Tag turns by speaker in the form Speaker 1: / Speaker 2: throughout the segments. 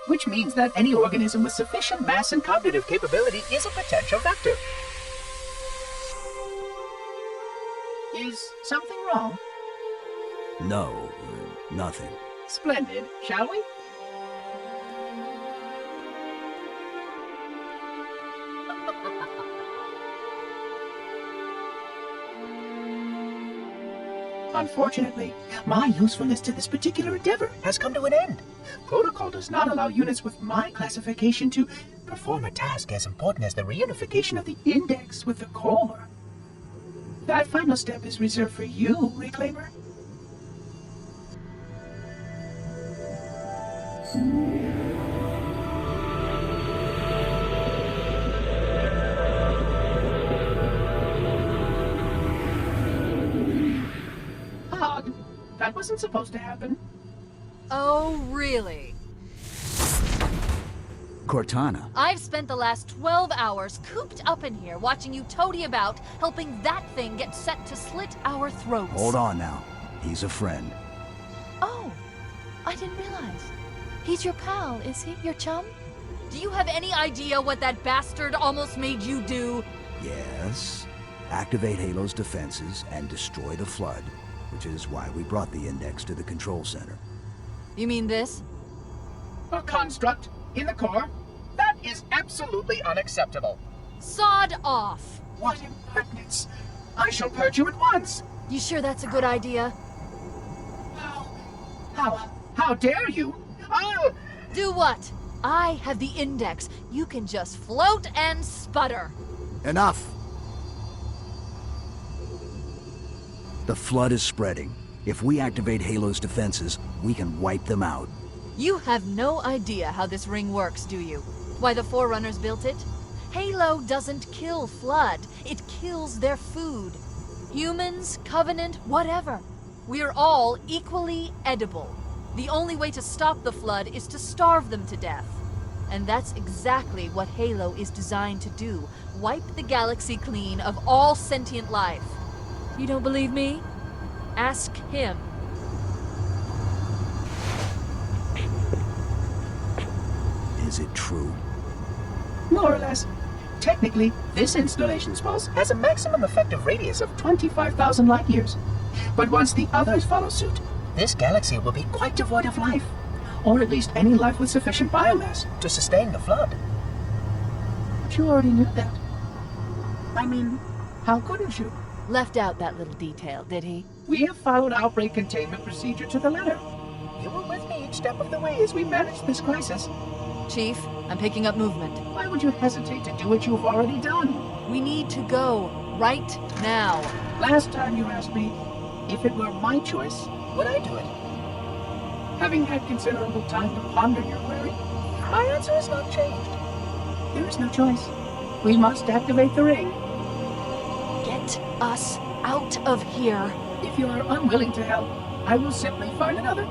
Speaker 1: which means that any organism with sufficient mass and cognitive capability is a potential vector. Is something wrong?
Speaker 2: No, nothing.
Speaker 1: Splendid, shall we? Unfortunately, my usefulness to this particular endeavor has come to an end. Protocol does not allow units with my classification to perform a task as important as the reunification of the index with the core. That final step is reserved for you, Reclaimer. That wasn't supposed to happen.
Speaker 3: Oh, really?
Speaker 2: Cortana.
Speaker 3: I've spent the last 12 hours cooped up in here watching you toady about, helping that thing get set to slit our throats.
Speaker 2: Hold on now. He's a friend.
Speaker 3: Oh, I didn't realize. He's your pal, is he? Your chum? Do you have any idea what that bastard almost made you do?
Speaker 2: Yes. Activate Halo's defenses and destroy the Flood, which is why we brought the index to the control center.
Speaker 3: You mean this?
Speaker 1: A construct in the core? That is absolutely unacceptable.
Speaker 3: Sod off!
Speaker 1: What impertinence! I shall purge you at once!
Speaker 3: You sure that's a good idea?
Speaker 1: How dare you? I'll...
Speaker 3: Do what? I have the index. You can just float and sputter.
Speaker 2: Enough! The Flood is spreading. If we activate Halo's defenses, we can wipe them out.
Speaker 3: You have no idea how this ring works, do you? Why the Forerunners built it? Halo doesn't kill Flood. It kills their food. Humans, Covenant, whatever. We're all equally edible. The only way to stop the Flood is to starve them to death. And that's exactly what Halo is designed to do. Wipe the galaxy clean of all sentient life. You don't believe me? Ask him.
Speaker 2: Is it true?
Speaker 1: More or less. Technically, this installation's pulse has a maximum effective radius of 25,000 light years. But once the others follow suit, this galaxy will be quite devoid of life. Or at least any life with sufficient biomass to sustain the Flood. But you already knew that. I mean, how couldn't you?
Speaker 3: Left out that little detail, did he?
Speaker 1: We have followed outbreak containment procedure to the letter. You were with me each step of the way as we managed this crisis.
Speaker 3: Chief, I'm picking up movement.
Speaker 1: Why would you hesitate to do what you've already done?
Speaker 3: We need to go, right now.
Speaker 1: Last time you asked me, if it were my choice, would I do it? Having had considerable time to ponder your query, my answer has not changed. There is no choice. We must activate the ring.
Speaker 3: Get us out of here.
Speaker 1: If you are unwilling to help, I will simply find another.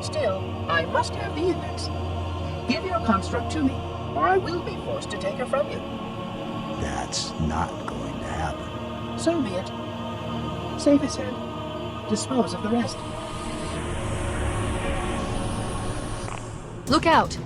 Speaker 1: Still, I must have the index. Give your construct to me, or I will be forced to take her from you.
Speaker 2: That's not going to happen.
Speaker 1: So be it. Save his head. Dispose of the rest.
Speaker 3: Look out!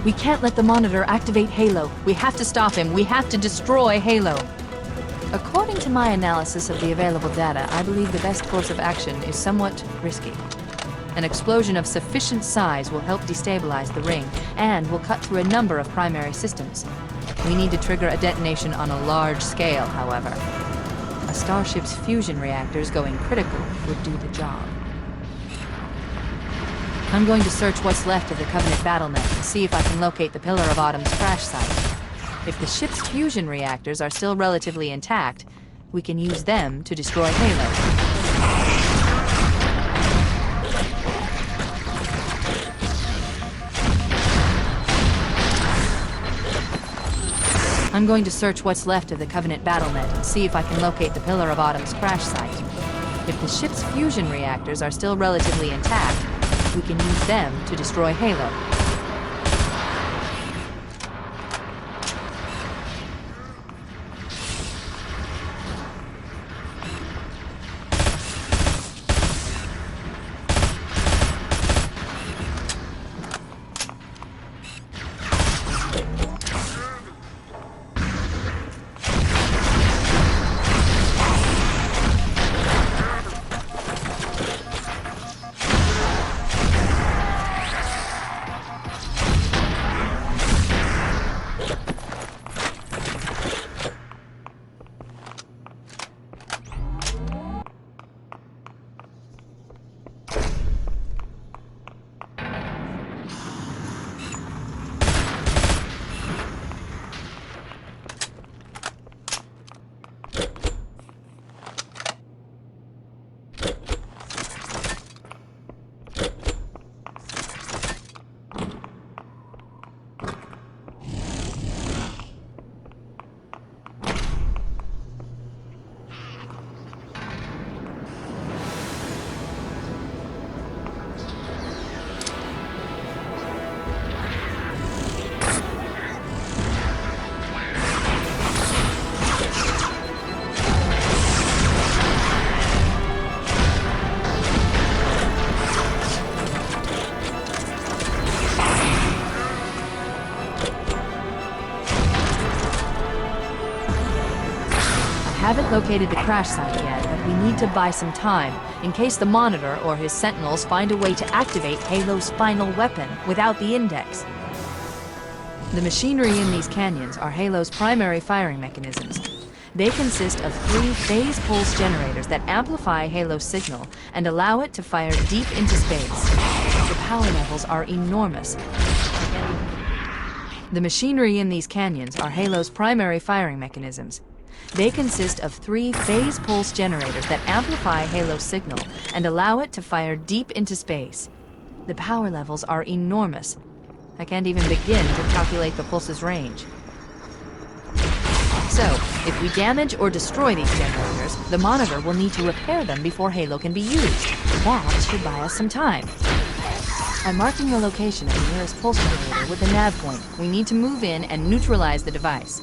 Speaker 3: We can't let the Monitor activate Halo. We have to stop him. We have to destroy Halo. According to my analysis of the available data, I believe the best course of action is somewhat risky. An explosion of sufficient size will help destabilize the ring and will cut through a number of primary systems. We need to trigger a detonation on a large scale, however. A starship's fusion reactors going critical would do the job. I'm going to search what's left of the Covenant BattleNet and see if I can locate the Pillar of Autumn's crash site. If the ship's fusion reactors are still relatively intact, we can use them to destroy Halo. I'm going to search what's left of the Covenant BattleNet and see if I can locate the Pillar of Autumn's crash site. If the ship's fusion reactors are still relatively intact, we can use them to destroy Halo. Haven't located the crash site yet, but we need to buy some time, in case the Monitor or his Sentinels find a way to activate Halo's final weapon without the Index. The machinery in these canyons are Halo's primary firing mechanisms. They consist of 3 phase pulse generators that amplify Halo's signal and allow it to fire deep into space. The power levels are enormous. The machinery in these canyons are Halo's primary firing mechanisms. They consist of 3 phase pulse generators that amplify Halo's signal and allow it to fire deep into space. The power levels are enormous. I can't even begin to calculate the pulse's range. So, if we damage or destroy these generators, the Monitor will need to repair them before Halo can be used. That should buy us some time. I'm marking the location of the nearest pulse generator with a nav point. We need to move in and neutralize the device.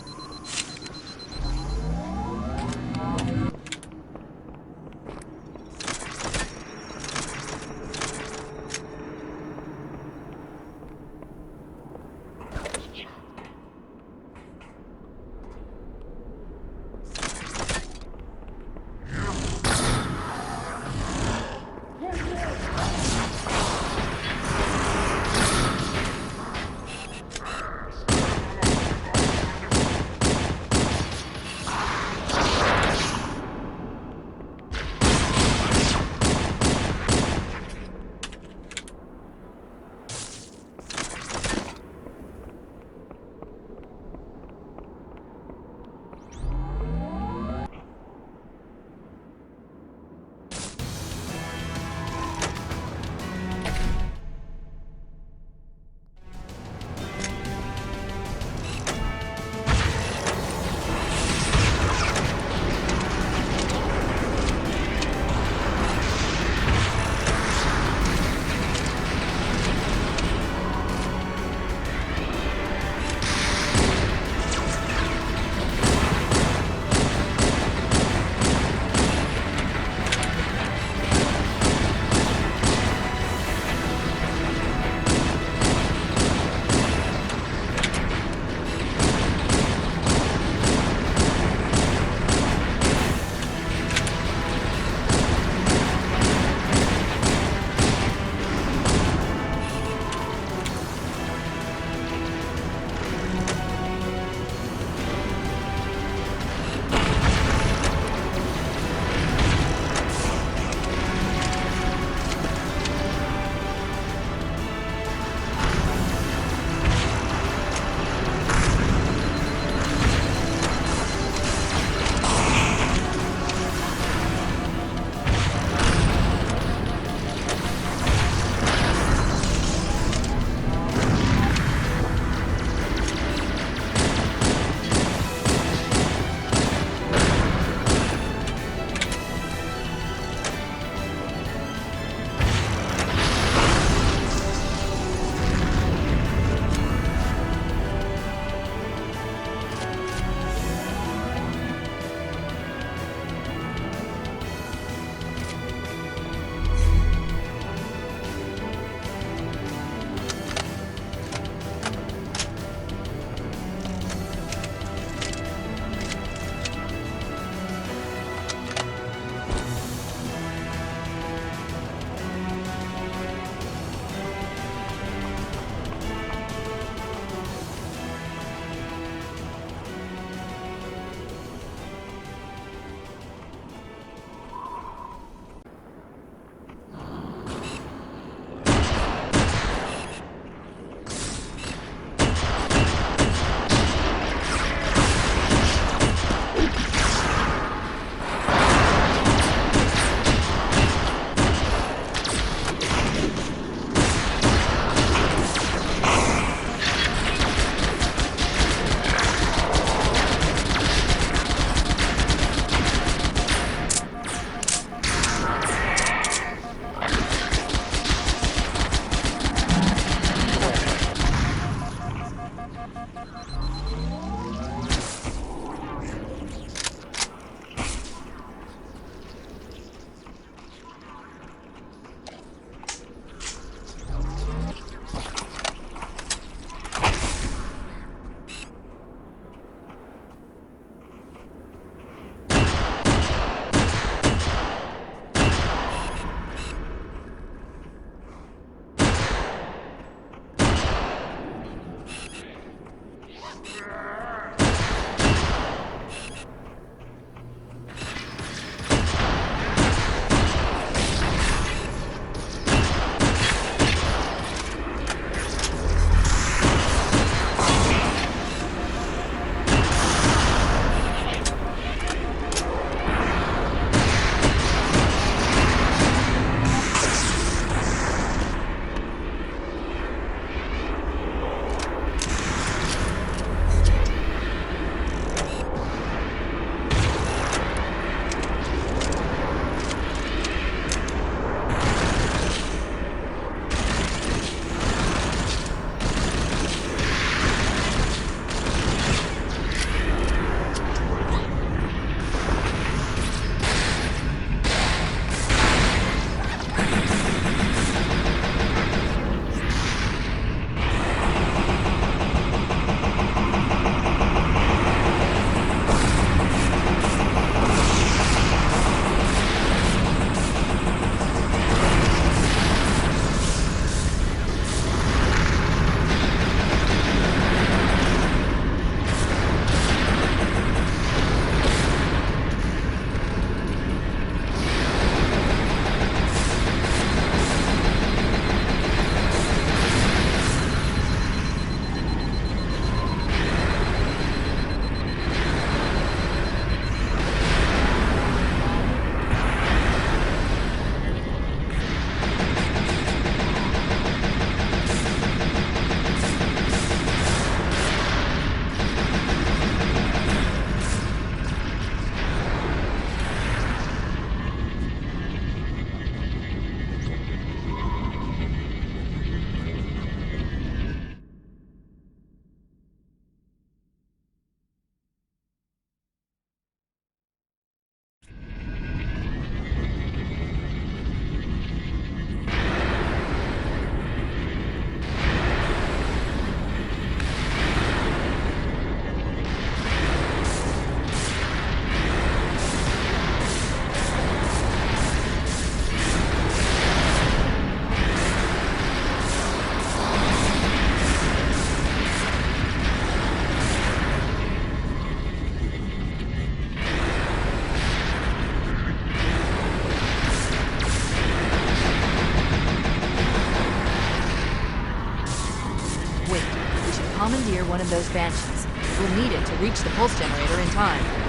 Speaker 3: one of those banshees. We'll need it to reach the pulse generator in time.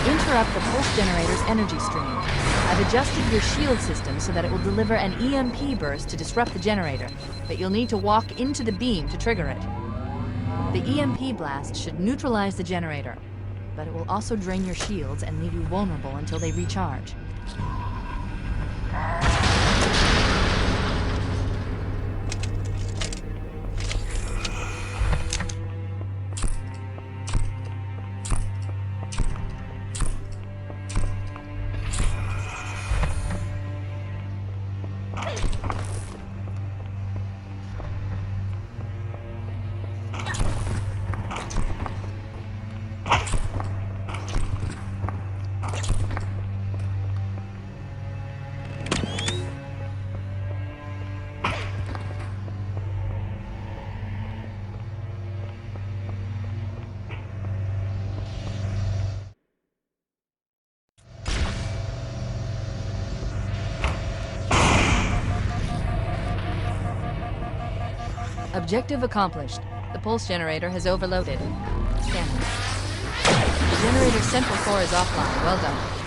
Speaker 3: Interrupt the pulse generator's energy stream. I've adjusted your shield system so that it will deliver an EMP burst to disrupt the generator, but you'll need to walk into the beam to trigger it. The EMP blast should neutralize the generator, but it will also drain your shields and leave you vulnerable until they recharge. Objective accomplished. The pulse generator has overloaded. Scanning. The generator's central core is offline. Well done.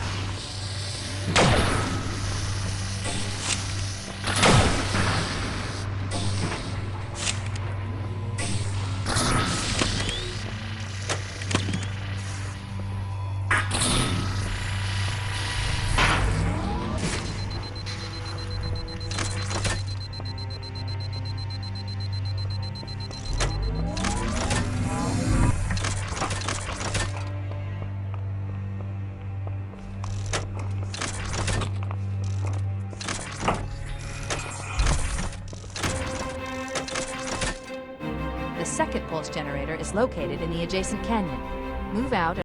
Speaker 3: The second pulse generator is located in the adjacent canyon. Move out and